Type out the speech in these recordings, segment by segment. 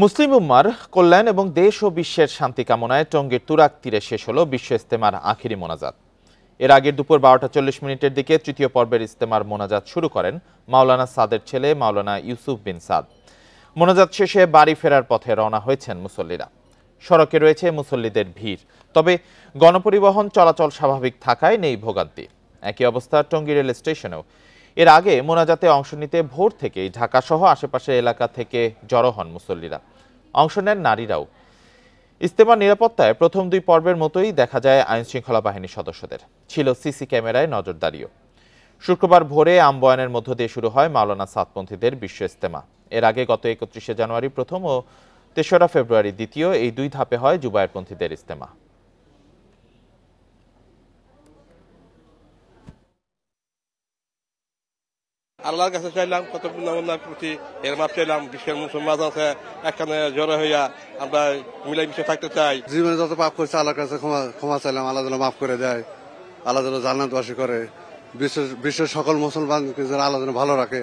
মুসলিম উম্মার কল্যাণ এবং দেশ ও বিশ্বের শান্তি কামনায় টঙ্গীর তুরাগ তীরে শেষ হলো বিশ্ব ইজতেমার আখিরি মোনাজাত। এর আগে দুপুর 12:40 দিকে তৃতীয় পর্বের ইজতেমার মোনাজাত শুরু করেন মাওলানা সাদের ছেলে মাওলানা ইউসুফ বিন সাদ। মোনাজাত শেষে বাড়ি ফেরার পথে রওনা হয়েছেন মুসল্লিরা। সড়কে রয়েছে মুসল্লিদের ভিড়, তবে গণপরিবহন চলাচল স্বাভাবিক থাকায় নেই ভোগান্তি। একই অবস্থা টঙ্গী রেল স্টেশনেও। এর আগে মোনাজাতে অংশ নিতে ভোর থেকেই ঢাকা সহ আশেপাশের এলাকা থেকে জড়ো হন মুসল্লিরা। অংশ নেন নারীরাও। ইজতেমার নিরাপত্তায় প্রথম দুই পর্বের মতোই দেখা যায় আইনশৃঙ্খলা বাহিনীর সদস্যদের। ছিল সিসি ক্যামেরায় নজরদারিও। শুক্রবার ভোরে আমবয়ানের মধ্য দিয়ে শুরু হয় মাওলানা সাদপন্থীদের বিশ্ব ইজতেমা। এর আগে গত 31 জানুয়ারি প্রথম ও 3রা ফেব্রুয়ারি দ্বিতীয়, এই দুই ধাপে হয় জুবায়েরপন্থীদের ইজতেমা। আল্লাহর কাছে চাইলাম কত গুণাবন্ধার প্রতি এর মাপ চাইলাম। বিশ্বের মুসলমান আছে একখানে জড়ো হইয়া আমরা মিলেমিশে থাকতে চাই। জীবনে যত পাপ করছে আল্লাহর কাছে ক্ষমা চাইলাম, আল্লাহ যেন মাফ করে দেয়, আল্লাহ যেন জান্নাতবাসী করে, বিশ্বের সকল মুসলমানকে যেন আল্লাহ যেন ভালো রাখে।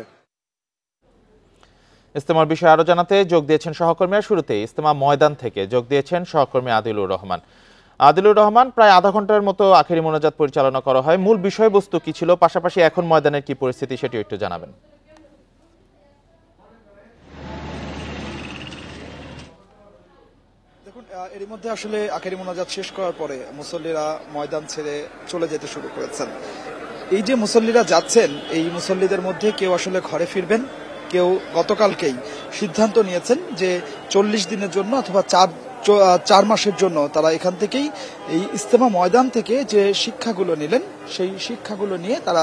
ইজতেমার বিষয়ে আরো জানাতে যোগ দিয়েছেন সহকর্মীরা। শুরুতেই ইজতেমা ময়দান থেকে যোগ দিয়েছেন সহকর্মী আদিলুর রহমান। আদিলুর রহমান, প্রায় আধা ঘন্টার মতো আখেরি মোনাজাত পরিচালনা করা হয়। মূল বিষয়বস্তু কি ছিল, পাশাপাশি এখন ময়দানের কি পরিস্থিতি সেটিও একটু জানাবেন। দেখুন, এর মধ্যে আসলে আখেরি মোনাজাত শেষ করার পরে মুসল্লিরা ময়দান ছেড়ে চলে যেতে শুরু করেছেন। এই যে মুসল্লিরা যাচ্ছেন, এই মুসল্লিদের মধ্যে কেউ আসলে ঘরে ফিরবেন, কেউ গতকালকেই সিদ্ধান্ত নিয়েছেন যে 40 দিনের জন্য অথবা 4 মাসের জন্য তারা এখান থেকেই এই ইজতেমা ময়দান থেকে যে শিক্ষাগুলো নিলেন সেই শিক্ষাগুলো নিয়ে তারা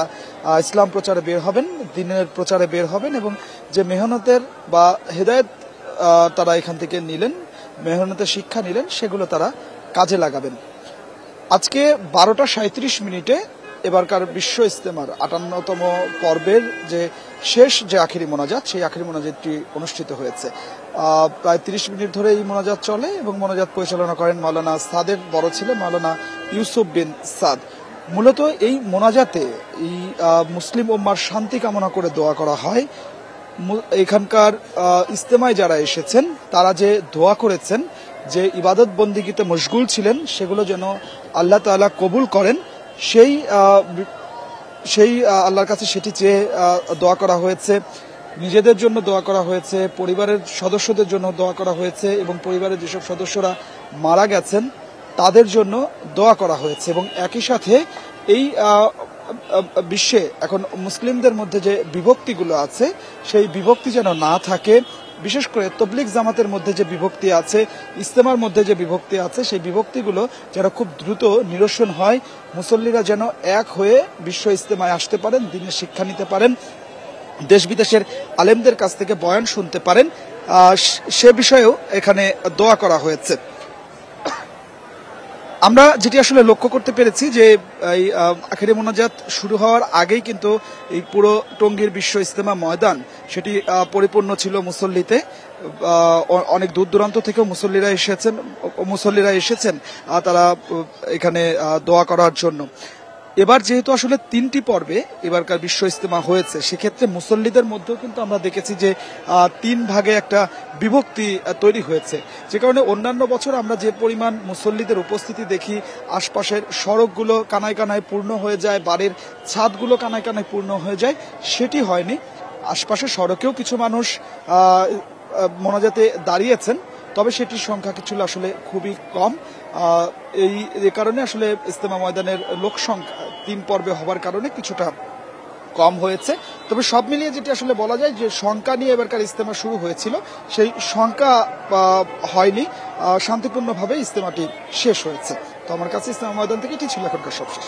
ইসলাম প্রচারে বের হবেন, দ্বীনের প্রচারে বের হবেন এবং যে মেহনতের বা হেদায়েত তারা এখান থেকে নিলেন, মেহনতের শিক্ষা নিলেন, সেগুলো তারা কাজে লাগাবেন। আজকে 12:37 এবারকার বিশ্ব ইজতেমার 58তম পর্বের যে শেষ যে আখেরি মোনাজাত, সেই আখেরি মোনাজাতটি অনুষ্ঠিত হয়েছে। প্রায় 30 মিনিট ধরে এই মোনাজাত চলে এবং মোনাজাত পরিচালনা করেন মাওলানা সাদের বড় ছেলে মাওলানা ইউসুফ বিন সাদ। মূলত এই মোনাজাতে এই মুসলিম উম্মার শান্তি কামনা করে দোয়া করা হয়। এখানকার ইজতেমায় যারা এসেছেন তারা যে দোয়া করেছেন, যে ইবাদত বন্দিগিতে মশগুল ছিলেন, সেগুলো যেন আল্লাহ তাআলা কবুল করেন, সেই আল্লাহর কাছে সেটি চেয়ে দোয়া করা হয়েছে। নিজেদের জন্য দোয়া করা হয়েছে, পরিবারের সদস্যদের জন্য দোয়া করা হয়েছে এবং পরিবারের যেসব সদস্যরা মারা গেছেন তাদের জন্য দোয়া করা হয়েছে। এবং একই সাথে এই বিশ্বে এখন মুসলিমদের মধ্যে যে বিভক্তিগুলো আছে সেই বিভক্তি যেন না থাকে, বিশেষ করে তবলিগ জামাতের মধ্যে যে বিভক্তি আছে, ইজতেমার মধ্যে যে বিভক্তি আছে, সেই বিভক্তিগুলো যেন খুব দ্রুত নিরসন হয়। মুসল্লিরা যেন এক হয়ে বিশ্ব ইজতেমায় আসতে পারেন, দ্বীনের শিক্ষা নিতে পারেন, দেশ বিদেশের আলেমদের কাছ থেকে বয়ান শুনতে পারেন, সে বিষয়েও এখানে দোয়া করা হয়েছে। আমরা যেটি আসলে লক্ষ্য করতে পেরেছি যে এই আখেরি মোনাজাত শুরু হওয়ার আগেই কিন্তু এই পুরো টঙ্গীর বিশ্ব ইজতেমা ময়দান সেটি পরিপূর্ণ ছিল মুসল্লিতে। অনেক দূর দূরান্ত থেকেও মুসল্লিরা এসেছেন তারা এখানে দোয়া করার জন্য। এবার যেহেতু আসলে 3টি পর্বে এবারকার বিশ্ব ইজতেমা হয়েছে, সেক্ষেত্রে মুসল্লিদের মধ্যেও কিন্তু আমরা দেখেছি যে 3 ভাগে একটা বিভক্তি তৈরি হয়েছে, যে কারণে অন্যান্য বছর আমরা যে পরিমাণ মুসল্লিদের উপস্থিতি দেখি, আশপাশের সড়কগুলো কানায় কানায় পূর্ণ হয়ে যায়, বাড়ির ছাদগুলো কানায় কানায় পূর্ণ হয়ে যায়, সেটি হয়নি। আশপাশের সড়কেও কিছু মানুষ মোনাজাতে দাঁড়িয়েছেন, তবে সেটির সংখ্যা ছিল আসলে খুবই কম। এই কারণে আসলে ইজতেমা ময়দানের লোক সংখ্যা 3 পর্বে হওয়ার কারণে কিছুটা কম হয়েছে। তবে সব মিলিয়ে যেটি আসলে বলা যায় যে সংখ্যা নিয়ে এবারকার ইজতেমা শুরু হয়েছিল, সেই সংখ্যা হয়নি, শান্তিপূর্ণভাবে ইজতেমাটি শেষ হয়েছে। তো আমার কাছে ইজতেমা ময়দান থেকে এটি ছিল এখনকার সবশেষ।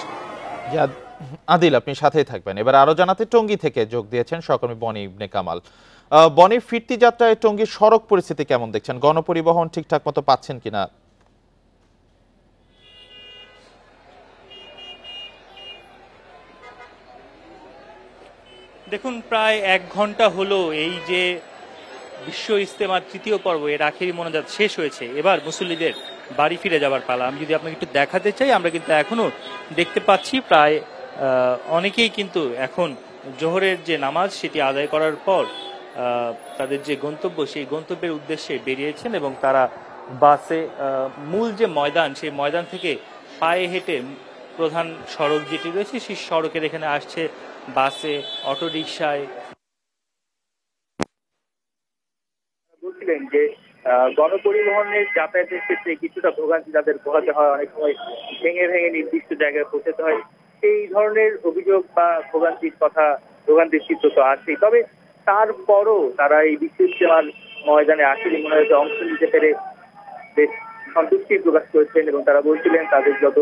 আদিল, আপনি সাথেই থাকবেন। এবার আরো জানাতে টঙ্গী থেকে যোগ দিয়েছেন সহকর্মী বনি ইবনে কামাল। বনি, ফিরতি যাত্রায় টঙ্গীর সড়ক পরিস্থিতি কেমন দেখছেন? গণপরিবহন ঠিকঠাক মতো পাচ্ছেন কিনা? দেখুন, প্রায় 1 ঘন্টা হলো এই যে বিশ্ব ইজতেমার 3য় পর্ব এর আখেরি মোনাজাত শেষ হয়েছে। এবার মুসল্লিদের বাড়ি ফিরে যাবার পালা। আমি যদি আপনাকে একটু দেখাতে চাই, আমরা কিন্তু এখনো দেখতে পাচ্ছি প্রায় অনেকেই কিন্তু এখন জোহরের যে নামাজ সেটি আদায় করার পর তাদের যে গন্তব্য সেই গন্তব্যের উদ্দেশ্যে বেরিয়েছেন এবং তারা বাসে মূল যে ময়দান সেই ময়দান থেকে পায়ে হেঁটে প্রধান সড়ক যেটি রয়েছে সেই সড়কের এখানে আসছে বাসে, অটোরিকশায়। বলছিলেন যে গণপরিবহনের যাতায়াতের ক্ষেত্রে কিছুটা ভোগান্তি তাদের পোহাতে হয়, অনেক সময় ভেঙে ভেঙে নির্দিষ্ট জায়গায় পৌঁছাতে হয়। এই ধরনের অভিযোগ বা ভোগান্তির চিত্র তো আছেই। তবে তারপরও তারা এই বিশ্ব ইজতেমার ময়দানে আখেরি মোনাজাতে অংশ নিতে পেরে বেশ সন্তুষ্টি প্রকাশ করেছেন এবং তারা বলছিলেন তাদের যত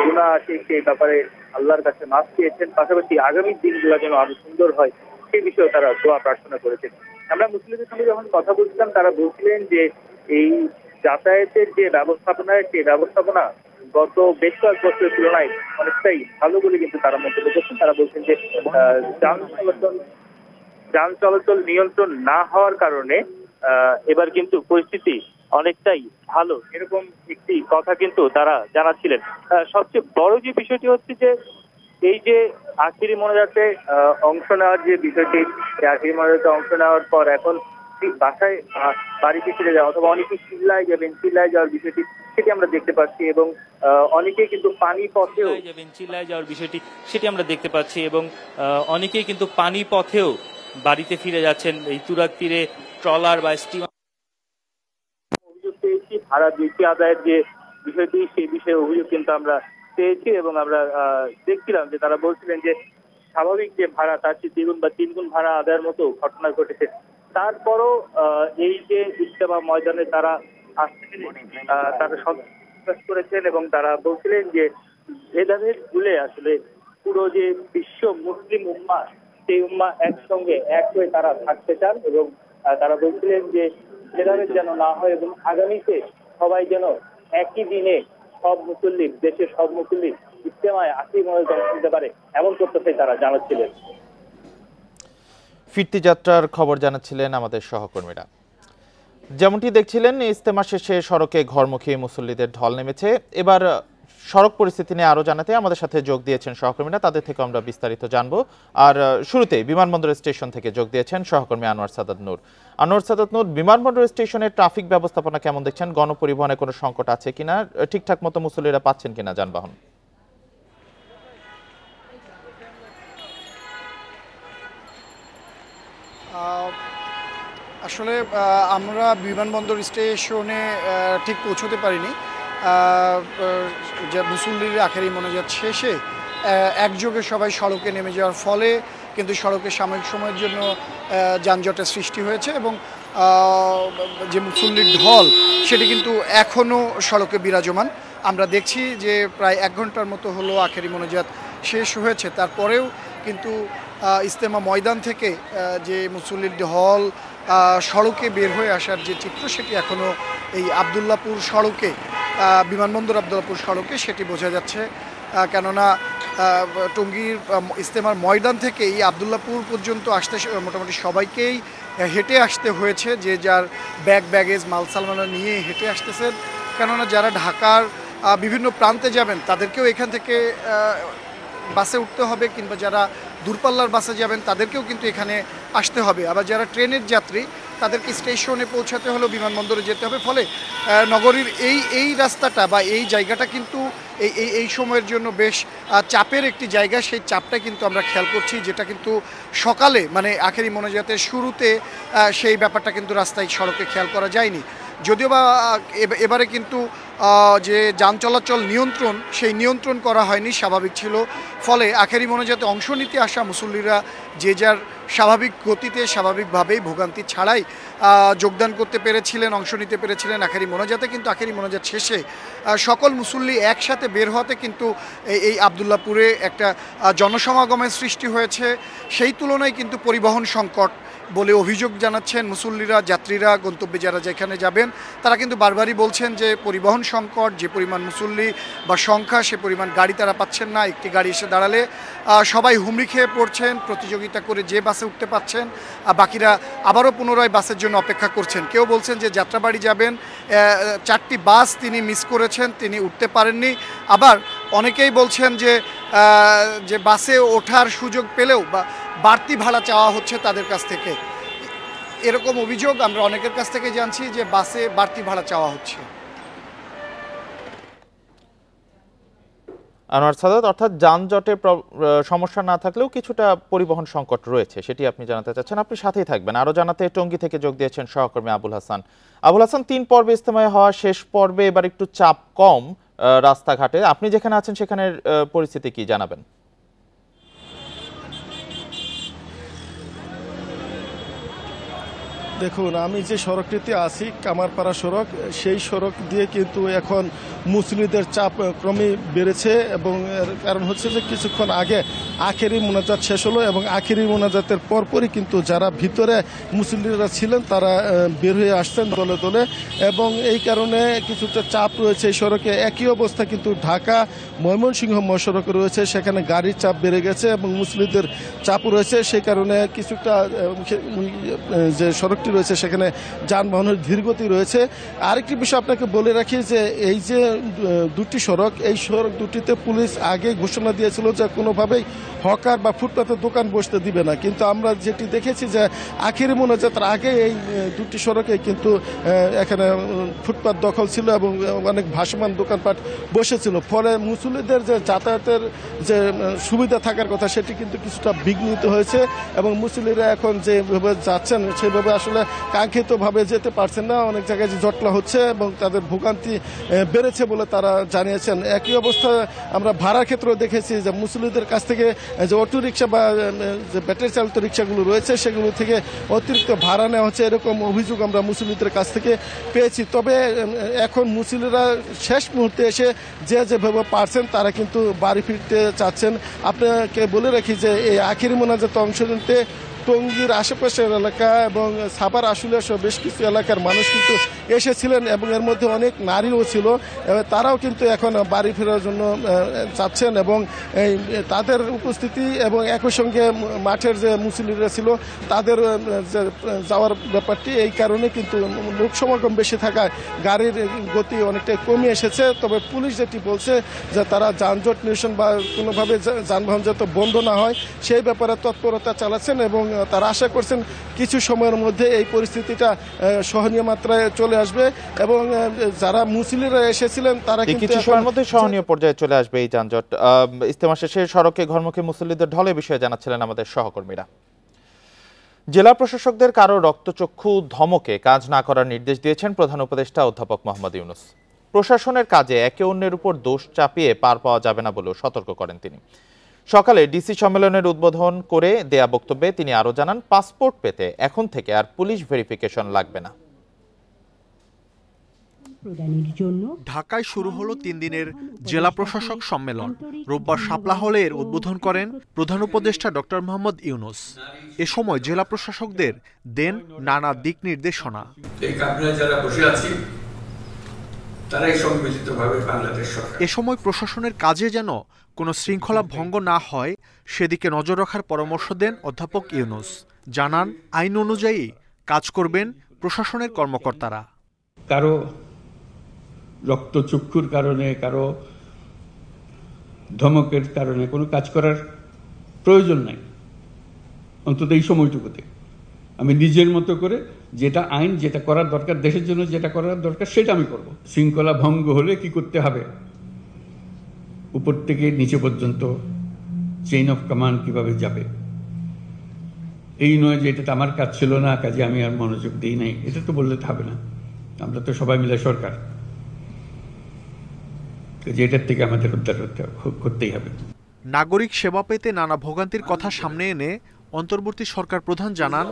গুনাহ আছে সেই ব্যাপারে আল্লাহর কাছে মাফ চেয়েছেন, পাশাপাশি আগামী দিনগুলো যেন আরো সুন্দর হয় সেই বিষয়ে তারা দোয়া প্রার্থনা করেছেন। আমরা মুসলিমদের সঙ্গে যখন কথা বলছিলাম তারা বলছিলেন যে এই যাতায়াতের যে ব্যবস্থাপনা সেই ব্যবস্থাপনা গত বেশ কয়েক বছরের তুলনায় অনেকটাই ভালো বলে কিন্তু তারা মন্তব্য করছেন। তারা বলছেন যে যান চলাচল নিয়ন্ত্রণ না হওয়ার কারণে এবার কিন্তু পরিস্থিতি অনেকটাই ভালো, এরকম একটি কথা কিন্তু তারা জানাচ্ছিলেন। সবচেয়ে বড় যে বিষয়টি হচ্ছে যে এই যে আখিরি মোনাজাতে অংশ নেওয়ার যে বিষয়টি, আখিরি মোনাজাতে অংশ নেওয়ার পর এখন বাসায় বাড়িতে ফিরে যাওয়া অথবা অনেকে চিল্লায় যাওয়ার বিষয়টি সেটি আমরা দেখতে পাচ্ছি এবং অনেকেই কিন্তু পানি পথেও বাড়িতে ফিরে যাচ্ছেন। এই তুরাগ তীরে ট্রলার বা স্টিমার অভিযোগ পেয়েছি, ভাড়া বেশি আদায়ের যে বিষয়টি সেই বিষয়ে অভিযোগ কিন্তু আমরা পেয়েছি এবং আমরা দেখছিলাম যে তারা বলছিলেন যে স্বাভাবিক যে ভাড়া তার চেয়ে দ্বিগুণ বা তিনগুণ ভাড়া আদায়ের মতো ঘটনা ঘটেছে। তারপরও এই যে ইজতেমা ময়দানে তারা আসতে তারা সন্তুষ্ট করেছেন এবং তারা বলছিলেন যে ভেদাভেদ ভুলে আসলে পুরো যে বিশ্ব মুসলিম উম্মাহ সেই উম্মাহ একসঙ্গে এক হয়ে তারা থাকতে চান এবং তারা বলছিলেন যে ভেদাভেদ যেন না হয় এবং আগামীতে সবাই যেন একই দিনে দেশের সব মুসল্লি ইজতেমায় আখেরি মোনাজাতে অংশ নিতে পারে এমন প্রত্যাশায় তারা জানাচ্ছিলেন। ফিরতি যাত্রার খবর জানাচ্ছিলেন আমাদের সহকর্মীরা। যেমনটি দেখছিলেন ইজতেমা শেষে সড়কে ঘরমুখী মুসল্লিদের ঢল নেমেছে। এবার সড়ক পরিস্থিতি নিয়ে আরো জানাতে আমাদের সাথে যোগ দিয়েছেন সহকর্মীরা, তাদের থেকে আমরা বিস্তারিত জানবো। আর শুরুতেই বিমানবন্দর স্টেশন থেকে যোগ দিয়েছেন সহকর্মী আনোয়ার সাদাত নূর। আনোয়ার সাদাত নূর, বিমানবন্দর স্টেশনের ট্রাফিক ব্যবস্থাপনা কেমন দেখছেন? গণপরিবহনে কোনো সংকট আছে কিনা? ঠিকঠাক মতো মুসল্লিরা পাচ্ছেন কিনা যানবাহন? আসলে আমরা বিমানবন্দর স্টেশনে ঠিক পৌঁছতে পারিনি। যে মুসল্লির আখেরি মোনাজাত শেষে একযোগে সবাই সড়কে নেমে যাওয়ার ফলে কিন্তু সড়কে সাময়িক সময়ের জন্য যানজটের সৃষ্টি হয়েছে এবং যে মুসল্লির ঢল সেটি কিন্তু এখনও সড়কে বিরাজমান। আমরা দেখছি যে প্রায় 1 ঘন্টার মতো হলো আখেরি মোনাজাত শেষ হয়েছে, তারপরেও কিন্তু ইজতেমা ময়দান থেকে যে মুসল্লির ঢল সড়কে বের হয়ে আসার যে চিত্র সেটি এখনও এই আবদুল্লাপুর সড়কে, বিমানবন্দর আবদুল্লাপুর সড়কে সেটি বোঝা যাচ্ছে। কেননা টঙ্গীর ইজতেমার ময়দান থেকে এই আবদুল্লাপুর পর্যন্ত আসতে মোটামুটি সবাইকেই হেঁটে আসতে হয়েছে, যে যার ব্যাগেজ মাল সালমানা নিয়ে হেঁটে আসতেছেন। কেননা যারা ঢাকার বিভিন্ন প্রান্তে যাবেন তাদেরকেও এখান থেকে বাসে উঠতে হবে, কিংবা যারা দূরপাল্লার বাসে যাবেন তাদেরকেও কিন্তু এখানে আসতে হবে। আবার যারা ট্রেনের যাত্রী তাদেরকে স্টেশনে পৌঁছাতে হলেও বিমানবন্দরে যেতে হবে। ফলে নগরীর এই রাস্তাটা বা এই জায়গাটা কিন্তু এই সময়ের জন্য বেশ চাপের একটি জায়গা। সেই চাপটা কিন্তু আমরা খেয়াল করছি, যেটা কিন্তু সকালে মানে আখেরি মোনাজাতের শুরুতে সেই ব্যাপারটা কিন্তু রাস্তায় সড়কে খেয়াল করা যায়নি। যদিও বা এবারে কিন্তু যে যান চলাচল নিয়ন্ত্রণ সেই নিয়ন্ত্রণ করা হয়নি, স্বাভাবিক ছিল। ফলে আখেরি মোনাজাতে অংশ নিতে আসা মুসল্লিরা যে যার স্বাভাবিক গতিতে স্বাভাবিকভাবেই ভোগান্তি ছাড়াই যোগদান করতে পেরেছিলেন, অংশ নিতে পেরেছিলেন আখেরি মোনাজাতে। কিন্তু আখেরি মোনাজাত শেষে সকল মুসল্লি একসাথে বের হওয়াতে কিন্তু এই আবদুল্লাপুরে একটা জনসমাগমের সৃষ্টি হয়েছে। সেই তুলনায় কিন্তু পরিবহন সংকট বলে অভিযোগ জানাচ্ছেন মুসল্লিরা, যাত্রীরা গন্তব্যে যারা যেখানে যাবেন তারা কিন্তু বারবারই বলছেন যে পরিবহন সংকট, যে পরিমাণ মুসল্লি বা সংখ্যা সে পরিমাণ গাড়ি তারা পাচ্ছেন না। একটি গাড়ি এসে দাঁড়ালে সবাই হুমড়ি খেয়ে পড়ছেন, প্রতিযোগিতা করে যে বাসে উঠতে পারছেন, বাকিরা আবারও পুনরায় বাসের জন্য অপেক্ষা করছেন। কেউ বলছেন যে যাত্রাবাড়ি যাবেন, 4টি বাস তিনি মিস করেছেন, তিনি উঠতে পারেননি। আবার অনেকেই বলছেন যে বাসে ওঠার সুযোগ পেলেও বা বাড়তি ভাড়া চাওয়া হচ্ছে তাদের কাছ থেকে। এরকম অভিযোগ আমরা অনেকের কাছ থেকে জানছি যে বাসে বাড়তি ভাড়া চাওয়া হচ্ছে। আনোয়ার সাদাত, অর্থাৎ যানজটের সমস্যা না থাকলেও কিছুটা পরিবহন সংকট রয়েছে, সেটি আপনি জানাতে চাচ্ছেন। আপনি সাথেই থাকবেন। আরো জানাতে টঙ্গী থেকে যোগ দিয়েছেন সহকর্মী আবুল হাসান। আবুল হাসান, 3 পর্বে ইজতেমায় হওয়া শেষ পর্বে এবার একটু চাপ কম রাস্তাঘাটে। আপনি যেখানে আছেন সেখানের পরিস্থিতি কি জানাবেন? দেখুন, আমি যে সড়কটিতে আছি কামারপাড়া সড়ক, সেই সড়ক দিয়ে কিন্তু এখন মুসলিমদের চাপ ক্রমেই বেড়েছে এবং এর কারণ হচ্ছে যে কিছুক্ষণ আগে আখেরি মোনাজাত শেষ হলো এবং আখেরি মোনাজাতের পরপরই কিন্তু যারা ভিতরে মুসলিমরা ছিলেন তারা বের হয়ে আসছেন দলে দলে এবং এই কারণে কিছুটা চাপ রয়েছে এই সড়কে। একই অবস্থা কিন্তু ঢাকা ময়মনসিংহ মহাসড়কে রয়েছে, সেখানে গাড়ির চাপ বেড়ে গেছে এবং মুসলিমদের চাপ রয়েছে। সেই কারণে কিছুটা যে সড়কটি রয়েছে সেখানে যানবাহনের ধীরগতি রয়েছে। আরেকটি বিষয় আপনাকে বলে রাখি যে এই যে দুটি সড়ক, এই সড়ক দুটিতে পুলিশ আগে ঘোষণা দিয়েছিল যে কোনোভাবেই হকার বা ফুটপাতের দোকান বসতে দিবে না, কিন্তু আমরা যেটি দেখেছি যে আখেরি মোনাজাতের আগে এই দুটি সড়কে কিন্তু এখানে ফুটপাত দখল ছিল এবং অনেক ভাসমান দোকানপাট বসেছিল, ফলে মুসল্লিদের যে যাতায়াতের যে সুবিধা থাকার কথা সেটি কিন্তু কিছুটা বিঘ্নিত হয়েছে এবং মুসল্লিরা এখন যেভাবে যাচ্ছেন সেভাবে আসলে কাঙ্ক্ষিতভাবে যেতে পারছেন না। অনেক জায়গায় যে জটলা হচ্ছে এবং তাদের ভোগান্তি বেড়েছে বলে তারা জানিয়েছেন। একই অবস্থা আমরা ভাড়ার ক্ষেত্রেও দেখেছি যে মুসল্লিদের কাছ থেকে যে অটো রিক্সা বা যে ব্যাটারি চালিত রিক্সাগুলো রয়েছে সেগুলো থেকে অতিরিক্ত ভাড়া নেওয়া হচ্ছে, এরকম অভিযোগ আমরা মুসল্লিদের কাছ থেকে পেয়েছি। তবে এখন মুসল্লিরা শেষ মুহূর্তে এসে যেভাবে পারছেন তারা কিন্তু বাড়ি ফিরতে চাচ্ছেন। আপনাকে বলে রাখি যে এই আখেরি মোনাজাতে অংশ নিতে টঙ্গীর আশেপাশের এলাকা এবং সাভার আশুলিয়া সহ বেশ কিছু এলাকার মানুষ কিন্তু এসেছিলেন এবং এর মধ্যে অনেক নারীও ছিল। তারাও কিন্তু এখন বাড়ি ফেরার জন্য চাচ্ছেন এবং তাদের উপস্থিতি এবং একই সঙ্গে মাঠের যে মুসল্লিরা ছিল তাদের যে যাওয়ার ব্যাপারটি, এই কারণে কিন্তু লোক সমাগম বেশি থাকায় গাড়ির গতি অনেকটাই কমে এসেছে। তবে পুলিশ যেটি বলছে যে তারা যানজট নিরসন বা কোনোভাবে যানবাহন যাতে বন্ধ না হয় সেই ব্যাপারে তৎপরতা চালাচ্ছেন এবং তারা আশা করছেন কিছু সময়ের মধ্যে এই পরিস্থিতিটা সহনীয় মাত্রায় চলে আসবে এবং যারা মুসলিমরা এসেছিলেন তারা কিছু সময়ের মধ্যে সহনীয় পর্যায়ে চলে আসবে এই যানজট। ইজতেমা শেষে সড়কে ঘরমুখী মুসল্লিদের ঢলে বিষয়ে জানাচ্ছিলেন আমাদের সহকর্মীরা। জেলা প্রশাসকদের কারো রক্তচক্ষু ধমকে কাজ না করার নির্দেশ দিয়েছেন প্রধান উপদেষ্টা অধ্যাপক মোহাম্মদ ইউনূস। প্রশাসনের কাজে একে অন্যের উপর দোষ চাপিয়ে পার পাওয়া যাবে না বলেও সতর্ক করেন তিনি। সকালে ডিসি সম্মেলনের উদ্বোধন করে দেয়া বক্তব্যে তিনি আরো জানান, পাসপোর্ট পেতে এখন থেকে আর পুলিশ ভেরিফিকেশন লাগবে না। ঢাকায় শুরু হলো 3 দিনের জেলা প্রশাসক সম্মেলন। রোববার শাপলা হলে এর উদ্বোধন করেন প্রধান উপদেষ্টা ডক্টর মোহাম্মদ ইউনূস। এ সময় জেলা প্রশাসকদের দেন নানা দিক নির্দেশনা। এ সময় প্রশাসনের কাজে যেন কোনো শৃঙ্খলা ভঙ্গ না হয় সেদিকে নজর রাখার পরামর্শ দেন অধ্যাপক ইউনূস। জানান, আইন অনুযায়ী কাজ করবেন প্রশাসনের কর্মকর্তারা। কারো রক্তচক্ষুর কারণে, কারো ধমকের কারণে কোনো কাজ করার প্রয়োজন নাই, অন্তত এই সময়টুকুতে। আমি নিজের মতো করে যেটা আইন, যেটা করার দরকার, দেশের জন্য যেটা করার দরকার সেটা আমি করব। শৃঙ্খলা ভঙ্গ হলে কি করতে হবে, উপর থেকে নিচে পর্যন্ত চেইন অফ কমান্ড কিভাবে যাবে, এই নয় যে এটা আমার কাজ ছিল না, কাজে আমি আর মনোযোগ দিই নাই, এটা তো বললে হবে না। আমরা তো সবাই মিলে সরকার, যেটার থেকে আমাদের উদ্ধার করতেই হবে। নাগরিক সেবা পেতে নানা ভোগান্তির কথা সামনে এনে অন্তর্বর্তী সরকার প্রধান জানান,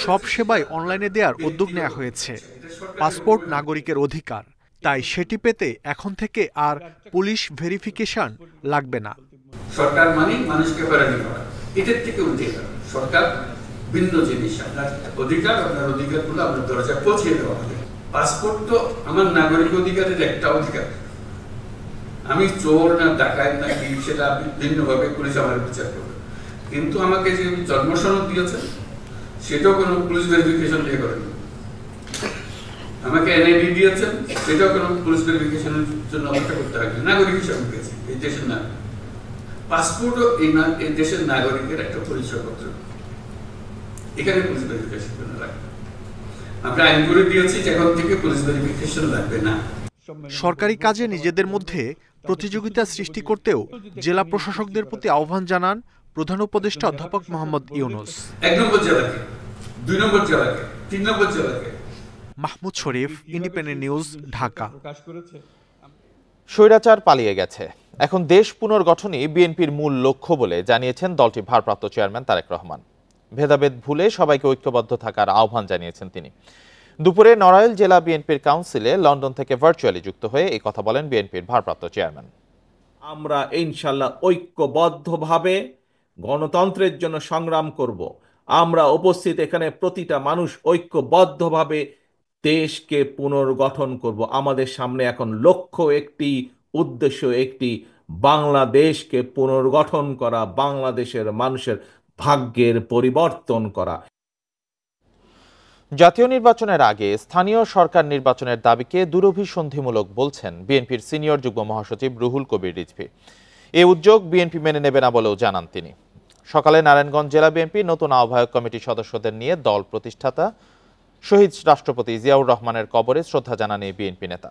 সব সেবাই অনলাইনে দেওয়ার উদ্যোগ নেওয়া হয়েছে। পাসপোর্ট নাগরিকের অধিকার, তাই সেটি পেতে এখন থেকে আর পুলিশ ভেরিফিকেশন লাগবে না। সরকার মানে মানুষকে হয়রানি করা, এটার থেকে উঠে গেল। সরকার ভিন্ন জিনিস, আপনার অধিকার, আপনার অধিকারগুলো আপনার দরজায় পৌঁছে দেওয়া হবে। পাসপোর্ট তো আমার নাগরিক অধিকারের একটা অধিকার। আমি চোর না ডাকাত না কি সেটা আপনি ভিন্নভাবে পুলিশ আমার বিচার করবে, কিন্তু আমাকে যে জন্ম সনদ দিয়েছেন সেটাও কোনো পুলিশ ভেরিফিকেশন দিয়ে করেনি। আমাকে এনআইডি দিয়েছেন সেটাও কোনো পুলিশ ভেরিফিকেশনের জন্য অপেক্ষা করতে হবে। নাগরিক হিসাবে পেয়েছি, এই দেশের নাগরিক। পাসপোর্টও এই দেশের নাগরিকের একটা পরিচয়পত্র, এখানে পুলিশ ভেরিফিকেশন জন্য লাগবে। আমরা আইন করে দিয়েছি যে এখন থেকে পুলিশ ভেরিফিকেশন লাগবে না। সরকারি কাজে নিজেদের মধ্যে প্রতিযোগিতা সৃষ্টি করতেও জেলা প্রশাসকদের প্রতি আহ্বান জানান প্রধান উপদেষ্টা অধ্যাপক মোহাম্মদ ইউনূস। 1 নম্বর জেলাকে, 2 নম্বর জেলাকে, 3 নম্বর জেলাকে। মাহমুদ শরীফ, ইন্ডিপেন্ডেন্ট নিউজ, ঢাকা। স্বৈরাচার পালিয়ে গেছে, এখন দেশ পুনর্গঠনই বিএনপির মূল লক্ষ্য বলে জানিয়েছেন দলটির ভারপ্রাপ্ত চেয়ারম্যান তারেক রহমান। ভেদাভেদ ভুলে সবাইকে ঐক্যবদ্ধ থাকার আহ্বান জানিয়েছেন তিনি। দুপুরে নড়াইল জেলা বিএনপির কাউন্সিলে লন্ডন থেকে ভার্চুয়ালি যুক্ত হয়ে এই কথা বলেন বিএনপির ভারপ্রাপ্ত চেয়ারম্যান। আমরা ইনশাল্লাহ ঐক্যবদ্ধভাবে গণতন্ত্রের জন্য সংগ্রাম করব। আমরা উপস্থিত এখানে প্রতিটা মানুষ ঐক্যবদ্ধভাবে দেশকে পুনর্গঠন করব। আমাদের সামনে এখন লক্ষ্য একটি, উদ্দেশ্য একটি, বাংলাদেশকে পুনর্গঠন করা, বাংলাদেশের মানুষের ভাগ্যের পরিবর্তন করা। জাতীয় নির্বাচনের আগে স্থানীয় সরকার নির্বাচনের দাবিকে দুরভিসন্ধিমূলক বলছেন বিএনপির সিনিয়র যুগ্ম মহাসচিব রুহুল কবির রিজভী। এই উদ্যোগ বিএনপি মেনে নেবে না বলেও জানান তিনি। সকালে নারায়ণগঞ্জ জেলা বিএনপি নতুন আহ্বায়ক কমিটির সদস্যদের নিয়ে দল প্রতিষ্ঠাতা শহীদ রাষ্ট্রপতি জিয়াউর রহমানের কবরে শ্রদ্ধা জানান এই বিএনপি নেতা।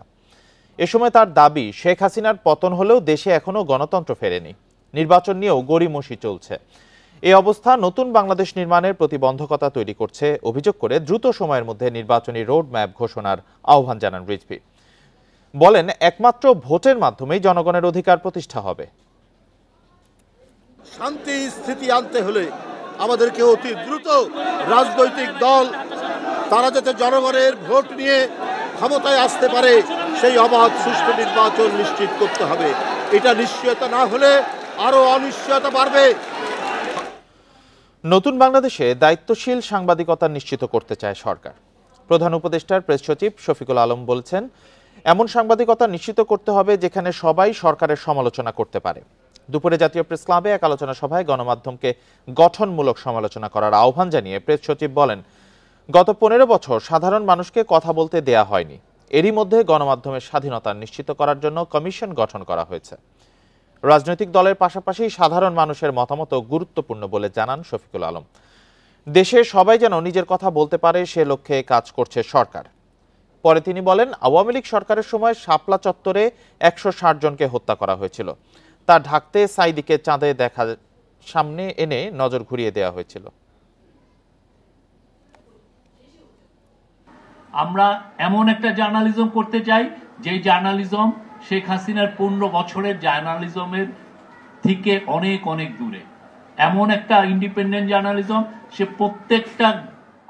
এ সময় তার দাবি, শেখ হাসিনার পতন হলেও দেশে এখনো গণতন্ত্র ফেরেনি, নির্বাচন নিয়েও গড়িমসি চলছে। এই অবস্থা নতুন বাংলাদেশ নির্মাণের প্রতিবন্ধকতা তৈরি করছে অভিযোগ করে দ্রুত সময়ের মধ্যে নির্বাচনী রোড ম্যাপ ঘোষণার আহ্বান জানান রিজভী। বলেন, একমাত্র ভোটের মাধ্যমেই জনগণের অধিকার প্রতিষ্ঠা হবে। শান্তি স্থিতি আনতে হলে আমাদেরকে অতি দ্রুত রাজনৈতিক দল তারা যাতে জনগণের ভোট নিয়ে ক্ষমতায় আসতে পারে সেই অবাধ সুষ্ঠু নির্বাচন নিশ্চিত করতে হবে। এটা নিশ্চয়তা না হলে আরো অনিশ্চয়তা বাড়বে। নতুন বাংলাদেশে দায়িত্বশীল সাংবাদিকতা নিশ্চিত করতে চায় সরকার। প্রধান উপদেষ্টার প্রেস সচিব শফিকুল আলম বলছেন, এমন সাংবাদিকতা নিশ্চিত করতে হবে যেখানে সবাই সরকারের সমালোচনা করতে পারে। দুপুরে জাতীয় প্রেস ক্লাবে এক আলোচনা সভায় গণমাধ্যমকে গঠনমূলক সমালোচনা করার আহ্বান জানিয়ে প্রেস সচিব বলেন, গত 15 বছর সাধারণ মানুষকে কথা বলতে দেয়া হয়নি। এরই মধ্যে গণমাধ্যমের স্বাধীনতা নিশ্চিত করার জন্য কমিশন গঠন করা হয়েছে। রাজনৈতিক দলের পাশাপাশি সাধারণ মানুষের মতামতও গুরুত্বপূর্ণ বলে জানান শফিকুল আলম। দেশে সবাই যেন নিজের কথা বলতে পারে সে লক্ষ্যে কাজ করছে সরকার। পরে তিনি বলেন, আওয়ামী লীগ সরকারের সময় শাপলা চত্বরে 160 জনকে হত্যা করা হয়েছিল। তা ঢাকতে সাইদিকে চাঁদে দেখা সামনে এনে নজর ঘুরিয়ে দেওয়া হয়েছিল। আমরা এমন একটা জার্নালিজম করতে চাই যে জার্নালিজম শেখ হাসিনার 15 বছরের জার্নালিজমের থেকে অনেক অনেক দূরে। এমন একটা ইন্ডিপেন্ডেন্ট জার্নালিজম সে প্রত্যেকটা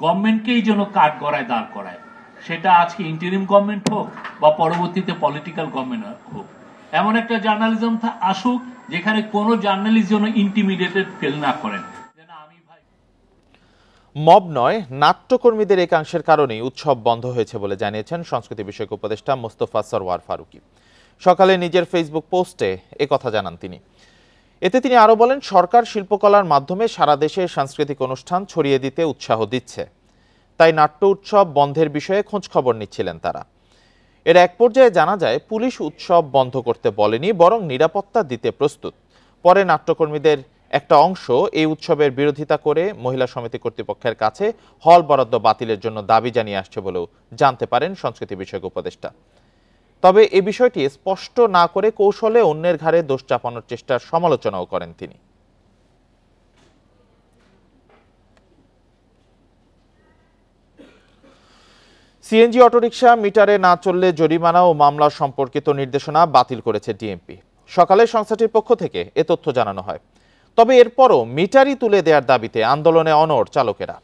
গভর্নমেন্টকেই যেন কাঠ গড়ায় দাঁড় করায়, সেটা আজকে ইন্টারিম গভর্নমেন্ট হোক বা পরবর্তীতে পলিটিক্যাল গভর্নমেন্ট হোক। এমন একটা জার্নালিজম আসুক যেখানে কোনো জার্নালিস্ট যেন ইন্টিমিডিয়েটেড ফিল না করেন। মব নয়, নাট্যকর্মীদের একাংশের কারণেই উৎসব বন্ধ হয়েছে বলে জানিয়েছেন সংস্কৃতি বিষয়ক উপদেষ্টা মোস্তফা সরওয়ার ফারুকী। সকালে নিজের ফেসবুক পোস্টে একথা জানান তিনি। এতে তিনি আরো বলেন, সরকার শিল্পকলার মাধ্যমে সারা দেশে সাংস্কৃতিক অনুষ্ঠান ছড়িয়ে দিতে উৎসাহ দিচ্ছে, তাই নাট্য উৎসব বন্ধের বিষয়ে খোঁজ খবর নিচ্ছিলেন তারা। এর এক পর্যায়ে জানা যায় পুলিশ উৎসব বন্ধ করতে বলেনি, বরং নিরাপত্তা দিতে প্রস্তুত। পরে নাট্যকর্মীদের একটা অংশ এই উৎসবের বিরোধিতা করে মহিলা সমিতি কর্তৃপক্ষের কাছে হল বরাদ্দ বাতিলের জন্য দাবি জানিয়ে আসছে বলেও জানতে পারেন সংস্কৃতি বিষয়ক উপদেষ্টা। তবে এ বিষয়টি স্পষ্ট না করে কৌশলে অন্যের ঘাড়ে দোষ চাপানোর চেষ্টার সমালোচনাও করেন তিনি। সিএনজি অটোরিকশা মিটারে না চললে জরিমানা ও মামলা সম্পর্কিত নির্দেশনা বাতিল করেছে ডিএমপি। সকালে সংস্থাটির পক্ষ থেকে এ তথ্য জানানো হয়। তবে এরপরও মিটারই তুলে দেওয়ার দাবিতে আন্দোলনে অনড় চালকেরা।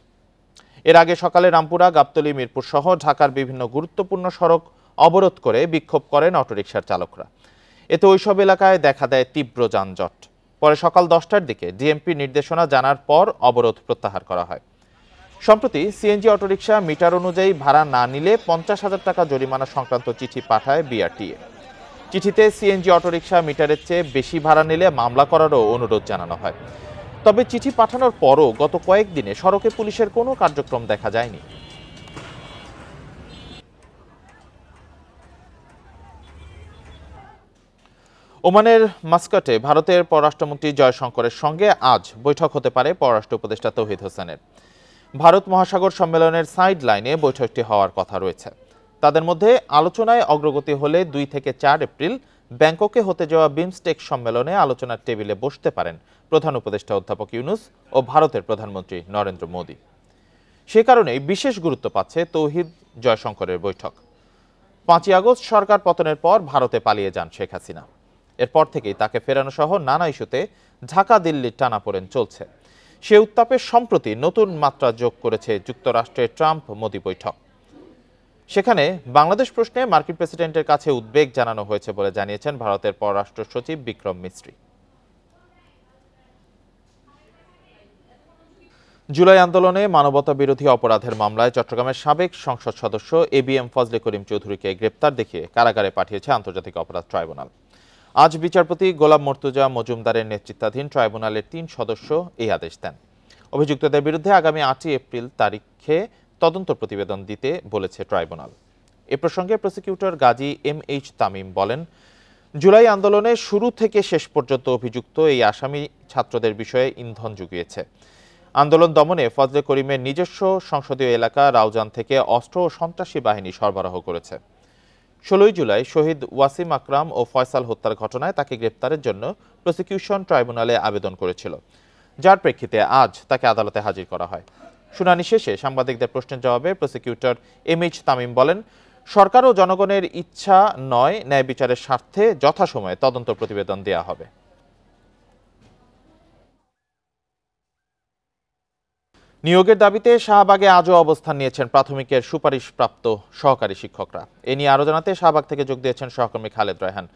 এর আগে সকালে রামপুরা, গাবতলী, মিরপুর সহ ঢাকার বিভিন্ন গুরুত্বপূর্ণ সড়ক অবরোধ করে বিক্ষোভ করেন অটোরিকশার চালকরা। এতে ওইসব এলাকায় দেখা দেয় তীব্র যানজট। পরে সকাল 10টার দিকে ডিএমপি নির্দেশনা জানার পর অবরোধ প্রত্যাহার করা হয়। সম্প্রতি সিএনজি অটোরিকশা মিটার অনুযায়ী ভাড়া না নিলে 50,000 টাকা জরিমানা সংক্রান্ত চিঠি পাঠায় বিআরটিএ। চিঠিতে সিএনজি অটোরিকশা মিটারের চেয়ে বেশি ভাড়া নিলে মামলা করারও অনুরোধ জানানো হয়। তবে চিঠি পাঠানোর পরও গত কয়েকদিনে সড়কে পুলিশের কোনো কার্যক্রম দেখা যায়নি। ওমানের মাস্কাটে ভারতের পররাষ্ট্রমন্ত্রী জয়শঙ্করের সঙ্গে আজ বৈঠক হতে পারে পররাষ্ট্র উপদেষ্টা তৌহিদ হোসেনের। ভারত মহাসাগর সম্মেলনের সাইড লাইনে বৈঠকটি হওয়ার কথা রয়েছে। তাদের মধ্যে আলোচনায় অগ্রগতি হলে 2 থেকে 4 এপ্রিল ব্যাংককে হতে যাওয়া বিমস্টেক সম্মেলনে আলোচনার টেবিলে বসতে পারেন প্রধান উপদেষ্টা অধ্যাপক ইউনূস ও ভারতের প্রধানমন্ত্রী নরেন্দ্র মোদী। সে কারণেই বিশেষ গুরুত্ব পাচ্ছে তৌহিদ জয়শঙ্করের বৈঠক। 5ই আগস্ট সরকার পতনের পর ভারতে পালিয়ে যান শেখ হাসিনা। এরপর থেকেই তাকে ফেরানো সহ নানা ইস্যুতে ঢাকা দিল্লির টানাপোড়েন চলছে। সে উত্তাপে সম্প্রতি নতুন মাত্রা যোগ করেছে যুক্তরাষ্ট্রের ট্রাম্প মোদী বৈঠক। সেখানে বাংলাদেশ প্রশ্নে মার্কিন প্রেসিডেন্টের কাছে উদ্বেগ জানানো হয়েছে বলে জানিয়েছেন ভারতের পররাষ্ট্র সচিব বিক্রম মিস্ত্রি। জুলাই আন্দোলনে মানবতা বিরোধী অপরাধের মামলায় চট্টগ্রামের সাবেক সংসদ সদস্য ABM ফজলে করিম চৌধুরীকে গ্রেপ্তার দেখিয়ে কারাগারে পাঠিয়েছে আন্তর্জাতিক অপরাধ ট্রাইব্যুনাল। আজ বিচারপতি গোলাম মর্তুজা মজুমদারের নেতৃত্বাধীন ট্রাইব্যুনালের 3 সদস্য এই আদেশ দেন। অভিযুক্তদের বিরুদ্ধে আগামী 8 এপ্রিল তারিখে তদন্ত প্রতিবেদন দিতে বলেছে ট্রাইব্যুনাল। এ প্রসঙ্গে প্রসিকিউটর গাজী MH তামিম বলেন, জুলাই আন্দোলনে শুরু থেকে শেষ পর্যন্ত অভিযুক্ত এই আসামি ছাত্রদের বিষয়ে ইন্ধন জুগিয়েছে। আন্দোলন দমনে ফজলে করিমের নিজস্ব সংসদীয় এলাকা রাউজান থেকে অস্ত্র ও সন্ত্রাসী বাহিনী সরবরাহ করেছে। 16 জুলাই শহীদ ওয়াসিম আকরাম ও ফয়সাল হত্যার ঘটনায় তাকে গ্রেপ্তারের জন্য প্রসিকিউশন ট্রাইব্যুনালে আবেদন করেছিল, যার প্রেক্ষিতে আজ তাকে আদালতে হাজির করা হয়। শুনানি শেষে সাংবাদিকদের প্রশ্নের জবাবে প্রসিকিউটর MH তামিম বলেন, সরকার ও জনগণের ইচ্ছা নয়, ন্যায় বিচারের স্বার্থে যথাসময়ে তদন্ত প্রতিবেদন দেয়া হবে। নিয়োগের দাবিতে শাহবাগে আজও অবস্থান নিয়েছেন প্রাথমিকের সুপারিশপ্রাপ্ত সহকারী শিক্ষকরা। এ নিয়ে আরো জানাতে শাহবাগ থেকে যোগ দিয়েছেন সহকর্মী খালেদ রায়হান।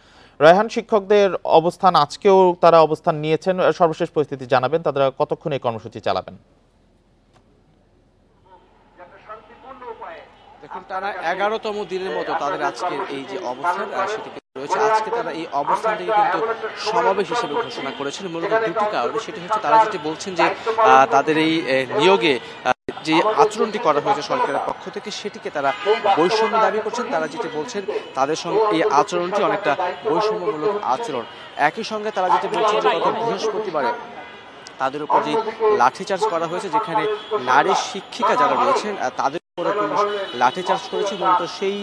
রায়হান, শিক্ষকদের অবস্থান আজকেও তারা অবস্থান নিয়েছেন, সর্বশেষ পরিস্থিতি জানাবেন, তারা কতক্ষণ এই কর্মসূচি চালাবেন? দেখুন, টানা 11তম দিনের মতো তাদের আজকের এই যে অবস্থান সেটি রয়েছে। আজকে তারা এই অবস্থানটিকে কিন্তু সমাবেশ হিসেবে ঘোষণা করেছেন মূলত দুটি কারণে। সেটি হচ্ছে তারা যেটি বলছেন যে তাদের এই নিয়োগে যে আচরণটি করা হয়েছে সরকারের পক্ষ থেকে সেটিকে তারা বৈষম্য দাবি করছেন। তারা যেটি বলছেন তাদের সঙ্গে এই আচরণটি অনেকটা বৈষম্যমূলক আচরণ। একই সঙ্গে তারা যেটি বলছেন যে গত বৃহস্পতিবারে তাদের উপর যে লাঠিচার্জ করা হয়েছে, যেখানে নারী শিক্ষিকা যারা রয়েছেন তাদের উপরে পুলিশ লাঠিচার্জ করেছে, মূলত সেই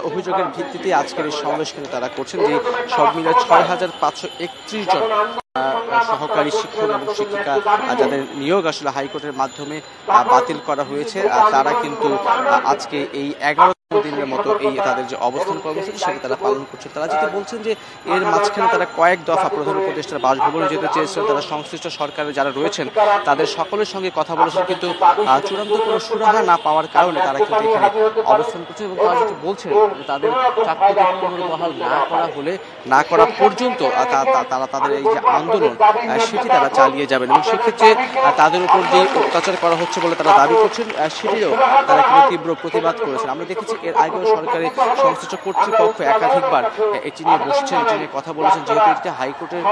অভিযোগের ভিত্তিতে আজকের এই সমাবেশ কিন্তু তারা করছেন। যে সব মিলে 6531 জন সহকারী শিক্ষক এবং শিক্ষিকা যাদের নিয়োগ আসলে হাইকোর্টের মাধ্যমে বাতিল করা হয়েছে, তারা কিন্তু আজকে এই 11 দিনের মতো এই তাদের যে অবস্থান কর্মসূচি সেটা তারা পালন করছে। তারা যেটা বলছেন যে এর মাঝখানে তারা কয়েক দফা প্রধান উপদেষ্টার বাসভবনে যেতে চেয়েছেন, তারা সংশ্লিষ্ট সরকারের যারা রয়েছেন তাদের সকলের সঙ্গে কথা বলেছেন, কিন্তু চূড়ান্ত কোনো সুরাহা না পাওয়ার কারণে তারা কিন্তু এখানে অবস্থান করছেন। এবং তারা যেটা বলছেন তাদের চাকরিতে পুনর্বহাল না করা পর্যন্ত তারা তাদের এই যে আন্দোলন সেটি তারা চালিয়ে যাবেন। এবং সেক্ষেত্রে তাদের উপর যে অত্যাচার করা হচ্ছে বলে তারা দাবি করছেন সেটিরও তারা কিন্তু তীব্র প্রতিবাদ করেছেন। আমরা দেখেছি এর আগেও সরকারি সংশ্লিষ্ট কর্তৃপক্ষ একাধিকবার এটি নিয়ে বসছেন, এটি নিয়ে কথা বলেছেন। যেহেতু এটি হাইকোর্টের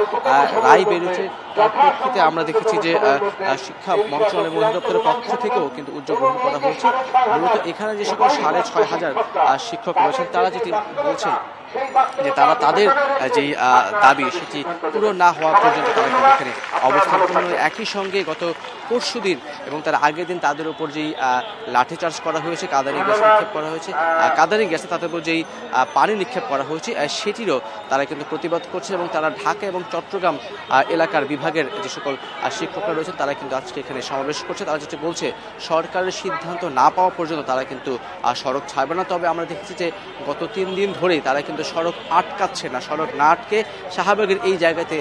রায় বেরিয়েছে, তার প্রেক্ষিতে আমরা দেখেছি যে শিক্ষা মন্ত্রণালয় এবং অধিদপ্তরের পক্ষ থেকেও কিন্তু উদ্যোগ গ্রহণ করা হয়েছে। মূলত এখানে যে সকল 6500 শিক্ষক রয়েছেন তারা যেটি বলছেন যে তারা তাদের যে দাবি সেটি পুরো না হওয়া পর্যন্ত তারা এখানে অবস্থান করবেন। একই সঙ্গে গত পরশুদিন এবং তার আগের দিন তাদের উপর যেই লাঠিচার্জ করা হয়েছে, কাঁদানি গ্যাস নিক্ষেপ করা হয়েছে, কাঁদানি গ্যাসে তাদের উপর যেই পানি নিক্ষেপ করা হয়েছে সেটিরও তারা কিন্তু প্রতিবাদ করছে। এবং তারা ঢাকা এবং চট্টগ্রাম এলাকার বিভাগের যে সকল শিক্ষকরা রয়েছেন তারা কিন্তু আজকে এখানে সমাবেশ করছে। তারা যেটি বলছে সরকারের সিদ্ধান্ত না পাওয়া পর্যন্ত তারা কিন্তু সড়ক ছাড়বে না। তবে আমরা দেখেছি যে গত 3 দিন ধরেই তারা কিন্তু সড়ক আটকাচ্ছে না, সড়ক না আটকে শাহবাগের এই জায়গাতে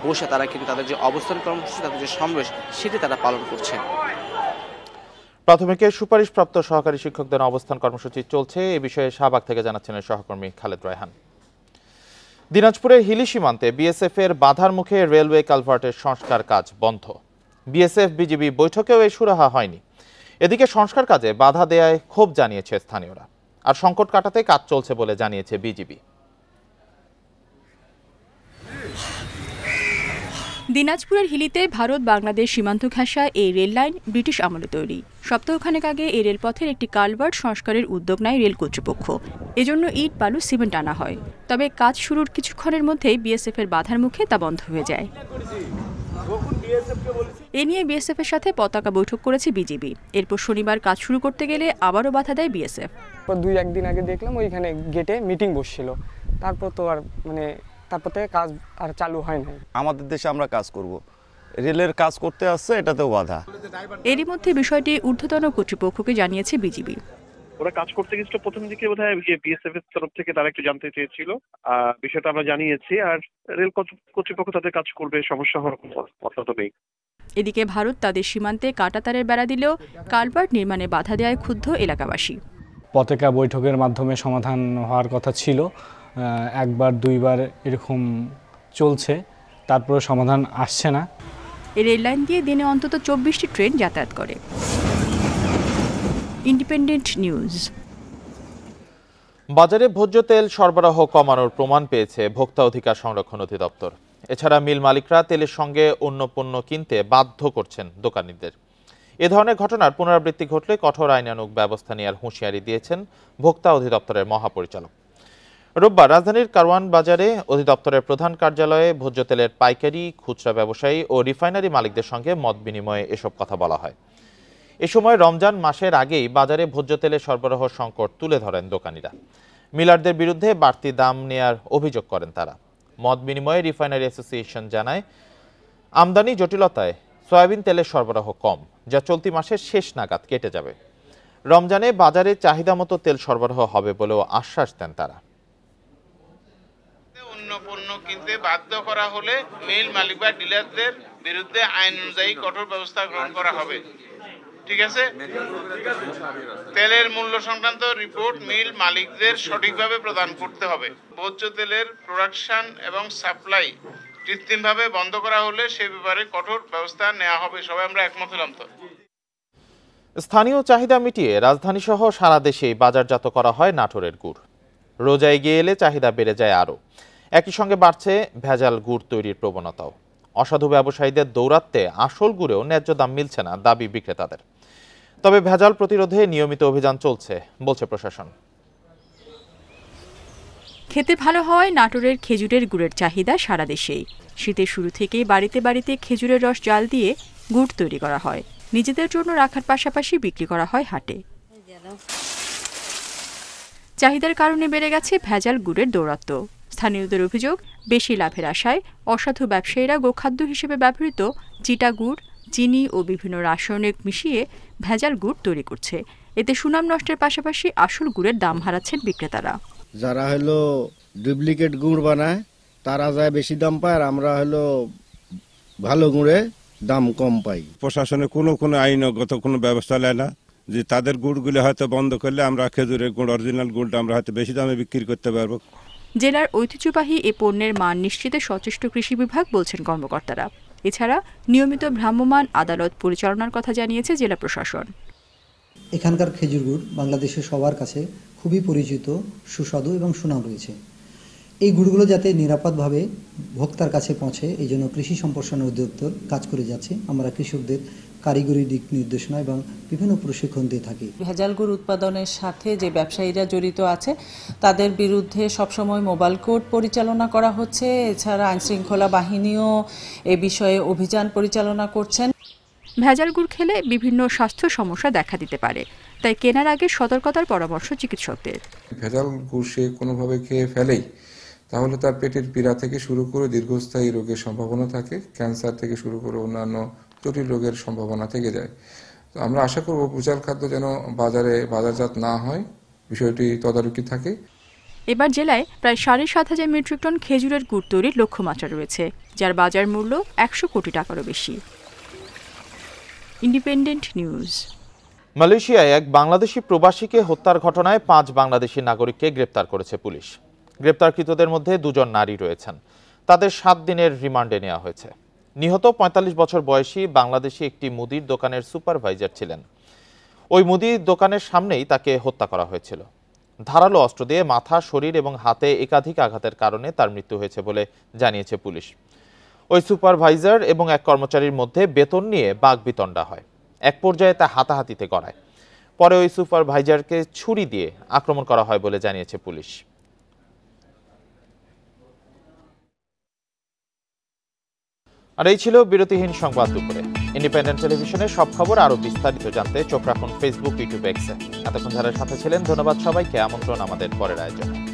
বসে তারা কিন্তু তাদের যে অবস্থান কর্মসূচি, তাদের যে সমাবেশ সেটি তারা পালন করছেন। প্রাথমিকের সুপারিশপ্রাপ্ত সহকারী শিক্ষকদের অবস্থান কর্মসূচি চলছে, এ বিষয়ে শাহবাগ থেকে জানাচ্ছেন সহকর্মী খালেদ রায়হান। দিনাজপুরের হিলি সীমান্তে বিএসএফ এর বাধার মুখে রেলওয়ে কালভার্টের সংস্কার কাজ বন্ধ। বিএসএফ বিজিবি বৈঠকেও এই সুরাহা হয়নি। এদিকে সংস্কার কাজে বাধা দেয়ায় ক্ষোভ জানিয়েছে স্থানীয়রা, আর সংকট কাটাতে কাজ চলছে বলে জানিয়েছে বিজিবি। দিনাজপুরের হিলিতে ভারত বাংলাদেশ সীমান্ত ঘেঁষা এই রেল লাইন ব্রিটিশ আমলে তৈরি। সপ্তাহখানেক আগে এই রেলপথের একটি কালভার্ট সংস্কারের উদ্যোগ নেয় রেল কর্তৃপক্ষ। এজন্য ইট, বালু, সিমেন্ট আনা হয়। তবে কাজ শুরুর কিছুক্ষণের মধ্যেই বিএসএফ এর বাধার মুখে তা বন্ধ হয়ে যায়। এ নিয়ে বিএসএফ এর সাথে পতাকা বৈঠক করেছে বিজিবি। এরপর শনিবার কাজ শুরু করতে গেলে আবারও বাধা দেয় বিএসএফ। 2-1 দিন আগে দেখলাম ওইখানে গেটে মিটিং বসছিল, তারপর তো আর তারপর থেকে কাজ আর চালু হয় নাই। আমাদের দেশে আমরা কাজ করব, রেলের কাজ করতে আসছে, এটাতেও বাধা। এরই মধ্যে বিষয়টি ঊর্ধ্বতন কর্তৃপক্ষকে জানিয়েছে বিজিবি। ওরা কাজ করতে গেছিল প্রথম দিকে বোধহয় বিএসএফ এর তরফ থেকে তারা একটু জানতে চেয়েছিল, বিষয়টা আমরা জানিয়েছি। আর রেল কর্তৃপক্ষ তাদের কাজ করবে, সমস্যা হওয়ার কোনো কথা তো নেই। এদিকে ভারত তাদের সীমান্তে কাঁটাতারের বেড়া দিলেও কালভার্ট নির্মাণে বাধা দেয় ক্ষুব্ধ এলাকাবাসী। পতাকা বৈঠকের মাধ্যমে সমাধান হওয়ার কথা ছিল, একবার দুইবার এরকম চলছে, তারপরে সমাধান আসছে না। এই রেল লাইন দিয়ে দিনে অন্তত 24টি ট্রেন যাতায়াত করে। Independent news. বাজারে ভোজ্য তেল সরবরাহ কমানোর প্রমাণ পেয়েছে ভোক্তা অধিকার সংরক্ষণ অধিদপ্তর। এছাড়া মিল মালিকরা তেলের সঙ্গে অন্য পণ্য কিনতে বাধ্য করছেন দোকানিদের। এ ধরনের ঘটনার পুনরাবৃত্তি ঘটলে কঠোর আইনানুগ ব্যবস্থা নেওয়ার হুঁশিয়ারি দিয়েছেন ভোক্তা অধিদপ্তরের মহাপরিচালক। রোববার রাজধানীর কারওয়ান বাজারে অধিদপ্তরের প্রধান কার্যালয়ে ভোজ্য তেলের পাইকারি, খুচরা ব্যবসায়ী ও রিফাইনারি মালিকদের সঙ্গে মত বিনিময়ে এসব কথা বলা হয়। এ সময় রমজান মাসের আগেই বাজারে ভোজ্য তেলের সরবরাহ সংকট তুলে ধরেন দোকানিরা। মিলারদের বিরুদ্ধে বাড়তি দাম নেয়ার অভিযোগ করেন তারা। মত বিনিময়ে রিফাইনারি অ্যাসোসিয়েশন জানায়, আমদানি জটিলতায় সয়াবিন তেলের সরবরাহ কম, যা চলতি মাসের শেষ নাগাদ কেটে যাবে। রমজানে বাজারে চাহিদা মতো তেল সরবরাহ হবে বলেও আশ্বাস দেন তারা। অন্য পণ্য কিনতে বাধ্য করা হলে মিল মালিক বা ডিলারদের বিরুদ্ধে আইন অনুযায়ী কঠোর ব্যবস্থা গ্রহণ করা হবে। ঠিক আছে, তেলের মূল্য সংক্রান্ত রিপোর্ট মিল মালিকদের সঠিকভাবে প্রদান করতে হবে। ভোজ্য তেলের প্রোডাকশন এবং সাপ্লাই কৃত্রিমভাবে বন্ধ করা হলে সে ব্যাপারে কঠোর ব্যবস্থা নেওয়া হবে। সবাই আমরা একমত হলাম তো। স্থানীয় চাহিদা মিটিয়ে রাজধানী সহ সারা দেশেই বাজারজাত করা হয় নাটোরের গুড়। রোজা এগিয়ে এলে চাহিদা বেড়ে যায় আরও। একই সঙ্গে বাড়ছে ভেজাল গুড় তৈরির প্রবণতাও। অসাধু ব্যবসায়ীদের দৌরাত্মে আসল গুড়েও ন্যায্য দাম মিলছে না দাবি বিক্রেতাদের। তবে ভেজাল প্রতিরোধে নিয়মিত অভিযান চলছে বলছে প্রশাসন। খেতে ভালো হয় নাটোরের খেজুরের গুড়ের চাহিদা সারা দেশেই। শীতের শুরু থেকেই বাড়িতে বাড়িতে খেজুরের রস জাল দিয়ে গুড় তৈরি করা হয়। নিজেদের জন্য রাখার পাশাপাশি বিক্রি করা হয় হাটে। চাহিদার কারণে বেড়ে গেছে ভেজাল গুড়ের দৌরাত্ম্য। স্থানীয়দের অভিযোগ, বেশি লাভের আশায় অসাধু ব্যবসায়ীরা গোখাদ্য হিসেবে ব্যবহৃত চিটা গুড়, চিনি ও বিভিন্ন রাসায়নিক মিশিয়ে ভেজাল গুড় তৈরি করছে। এতে সুনাম নষ্টের পাশাপাশি আসল গুড়ের দাম হারাচ্ছেন বিক্রেতারা। যারা হলো ডুপ্লিকেট গুড় বানায় তারা যায় বেশি দাম পায়, আর আমরা হলো ভালো গুড়ে দাম কম পাই। প্রশাসনে কোনো আইনগত কোনো ব্যবস্থা নেয় না, যে তাদের গুড়গুলো হয়তো বন্ধ করলে আমরা খেজুরের গুড়, অরিজিনাল গুড়টা আমরা হয়তো বেশি দামে বিক্রি করতে পারবো। জেলার ঐতিহ্যবাহী এ পণ্যের মান নিশ্চিতে সচেষ্ট কৃষি বিভাগ বলছেন কর্মকর্তারা। এছাড়া নিয়মিত ভ্রাম্যমাণ আদালত পরিচালনার কথা জানিয়েছে জেলা প্রশাসন। এখানকার খেজুর গুড় বাংলাদেশের সবার কাছে খুবই পরিচিত, সুস্বাদু এবং সুনাম রয়েছে। এই গুড়গুলো যাতে নিরাপদভাবে ভোক্তার কাছে পৌঁছে, এই জন্য কৃষি সম্প্রসারণ অধিদপ্তর কাজ করে যাচ্ছে। আমরা কৃষকদের কারিগরি দিক নির্দেশনা এবং বিভিন্ন প্রশিক্ষণ দিয়ে থাকি। ভেজাল গুড় উৎপাদনের সাথে যে ব্যবসায়ীরা জড়িত আছে তাদের বিরুদ্ধে সবসময় মোবাইল কোর্ট পরিচালনা করা হচ্ছে। এছাড়া আইনশৃঙ্খলা বাহিনীও এ বিষয়ে অভিযান পরিচালনা করছেন। ভেজাল গুড় খেলে বিভিন্ন স্বাস্থ্য সমস্যা দেখা দিতে পারে, তাই কেনার আগে সতর্কতার পরামর্শ চিকিৎসকদের। ভেজাল গুড় সে কোনোভাবে খেয়ে ফেলেই তাহলে তার পেটের পীড়া থেকে শুরু করে দীর্ঘস্থায়ী রোগের সম্ভাবনা থাকে, ক্যান্সার থেকে শুরু করে অন্যান্য জটিল রোগের সম্ভাবনা থেকে যায়। তো আমরা আশা করব ভেজাল খাদ্য যেন বাজারজাত না হয়, বিষয়টি তদারকি থাকে। এবার জেলায় প্রায় 7,500 মেট্রিক টন খেজুরের গুড় তৈরির লক্ষ্যমাত্রা রয়েছে, যার বাজার মূল্য 100 কোটি টাকারও বেশি। Independent news. মালয়েশিয়ায় এক বাংলাদেশি প্রবাসীকে হত্যার ঘটনায় 5 বাংলাদেশি নাগরিককে গ্রেপ্তার করেছে পুলিশ। গ্রেপ্তারকৃতদের মধ্যে 2 জন নারী রয়েছেন। তাদের 7 দিনের রিমান্ডে নেওয়া হয়েছে। নিহত 45 বছর বয়সী বাংলাদেশি একটি মুদির দোকানের সুপারভাইজার ছিলেন। ওই মুদির দোকানের সামনেই তাকে হত্যা করা হয়েছিল। ধারালো অস্ত্র দিয়ে মাথা, শরীর এবং হাতে একাধিক আঘাতের কারণে তার মৃত্যু হয়েছে বলে জানিয়েছে পুলিশ। ওই সুপারভাইজার এবং এক কর্মচারীর মধ্যে বেতন নিয়ে বাকবিতণ্ডা হয়। এক পর্যায়ে তা হাতাহাতিতে গড়ায়। পরে ওই সুপারভাইজারকে ছুরি দিয়ে আক্রমণ করা হয় বলে জানিয়েছে পুলিশ। আর এই ছিল বিরতিহীন সংবাদ দুপুরে। ইন্ডিপেন্ডেন্ট টেলিভিশনের সব খবর আরো বিস্তারিত জানতে চোখ রাখুন ফেসবুক, ইউটিউব, এক্সে। এতক্ষণ যারা সাথে ছিলেন ধন্যবাদ সবাইকে। আমন্ত্রণ আমাদের পরের আয়োজনে।